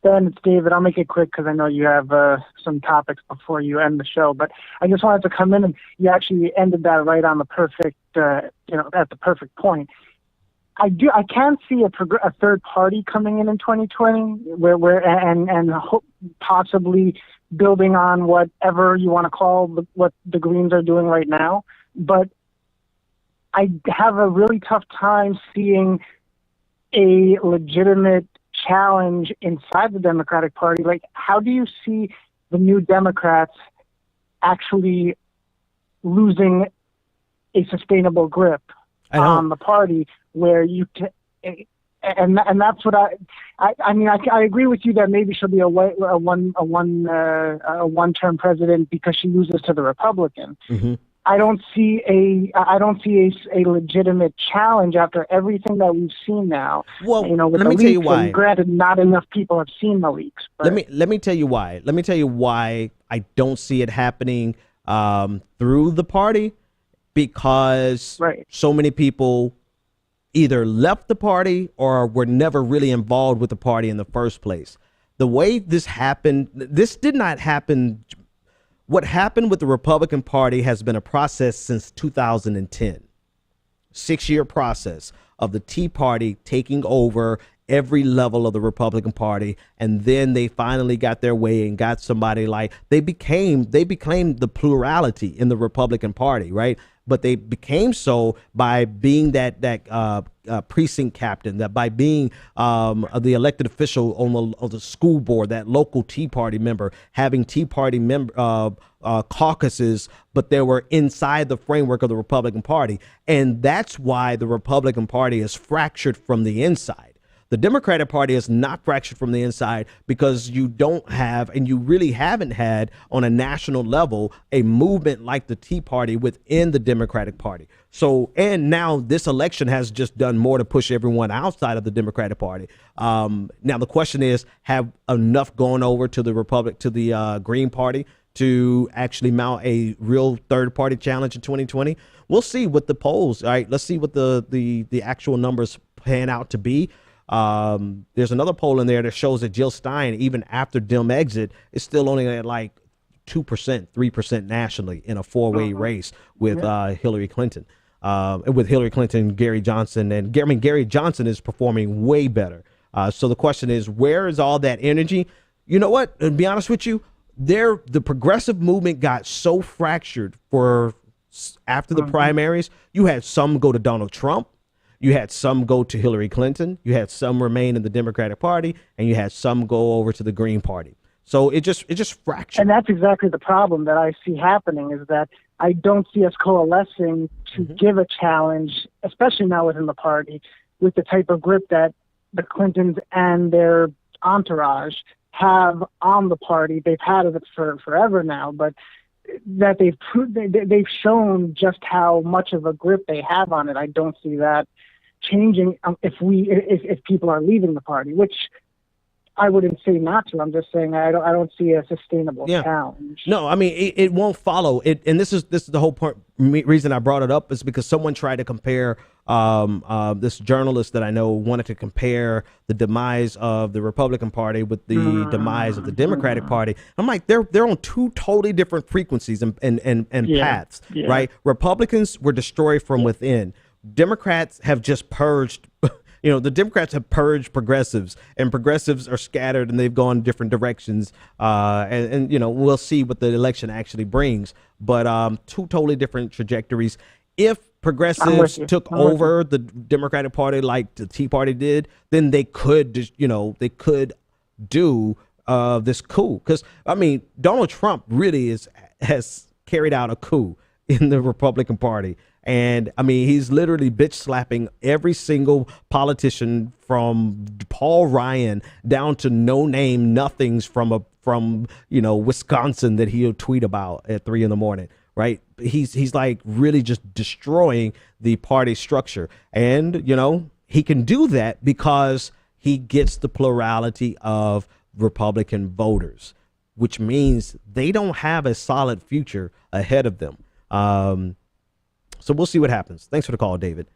Ben, it's David. I'll make it quick because I know you have some topics before you end the show. But I just wanted to come in, and you actually ended that right on the perfect, at the perfect point. I can see a third party coming in 2020, possibly building on whatever you want to call what the Greens are doing right now. But I have a really tough time seeing a legitimate challenge inside the Democratic Party. Like, how do you see the New Democrats actually losing a sustainable grip on the party where you can, and that's what I mean, I agree with you that maybe she'll be a one-term president because she loses to the Republican. Mm-hmm. I don't see a legitimate challenge after everything that we've seen now. Well, with let me tell you why. And granted, not enough people have seen the leaks. But Let me tell you why. Let me tell you why I don't see it happening through the party, because so many people either left the party or were never really involved with the party in the first place. The way this happened, this did not happen. What happened with the Republican Party has been a process since 2010, 6-year process of the Tea Party taking over every level of the Republican Party. And then they finally got their way and got somebody like they became the plurality in the Republican Party. Right. But they became so by being that precinct captain, that by being the elected official on the school board, that local Tea Party member, having Tea Party caucuses, but they were inside the framework of the Republican Party. And that's why the Republican Party is fractured from the inside. The Democratic Party is not fractured from the inside because you don't have, and you really haven't had on a national level, a movement like the Tea Party within the Democratic Party. So, and now this election has just done more to push everyone outside of the Democratic Party. Now the question is, have enough gone over to the Green Party to actually mount a real third party challenge in 2020? We'll see what the polls. All right, let's see what the actual numbers pan out to be. There's another poll in there that shows that Jill Stein, even after Dem exit, is still only at like 2%, 3% nationally in a four-way race with Hillary Clinton. With Hillary Clinton, Gary Johnson, and Gary Johnson is performing way better. So the question is, where is all that energy? You know what? To be honest with you, the progressive movement got so fractured after the primaries. You had some go to Donald Trump. You had some go to Hillary Clinton. You had some remain in the Democratic Party, and you had some go over to the Green Party. So it just fractured. And that's exactly the problem that I see happening, is that I don't see us coalescing to give a challenge, especially now within the party, with the type of grip that the Clintons and their entourage have on the party. They've had it for forever now, but that they've shown just how much of a grip they have on it. I don't see that changing if people are leaving the party, which I wouldn't say not to. I'm just saying I don't see a sustainable challenge. No, I mean it won't follow it, and this is the whole point. Reason I brought it up is because someone tried to compare. This journalist that I know wanted to compare the demise of the Republican Party with the demise of the Democratic Party. I'm like, they're on two totally different frequencies and paths, right? Republicans were destroyed from within. Democrats have just purged. The Democrats have purged progressives, and progressives are scattered and they've gone different directions. And we'll see what the election actually brings. But two totally different trajectories. If progressives took over the Democratic Party like the Tea Party did, then they could do this coup. Because I mean, Donald Trump really has carried out a coup in the Republican Party. And I mean, he's literally bitch slapping every single politician from Paul Ryan down to no name nothings from Wisconsin that he'll tweet about at 3 a.m. Right. He's like really just destroying the party structure. And, he can do that because he gets the plurality of Republican voters, which means they don't have a solid future ahead of them. So we'll see what happens. Thanks for the call, David.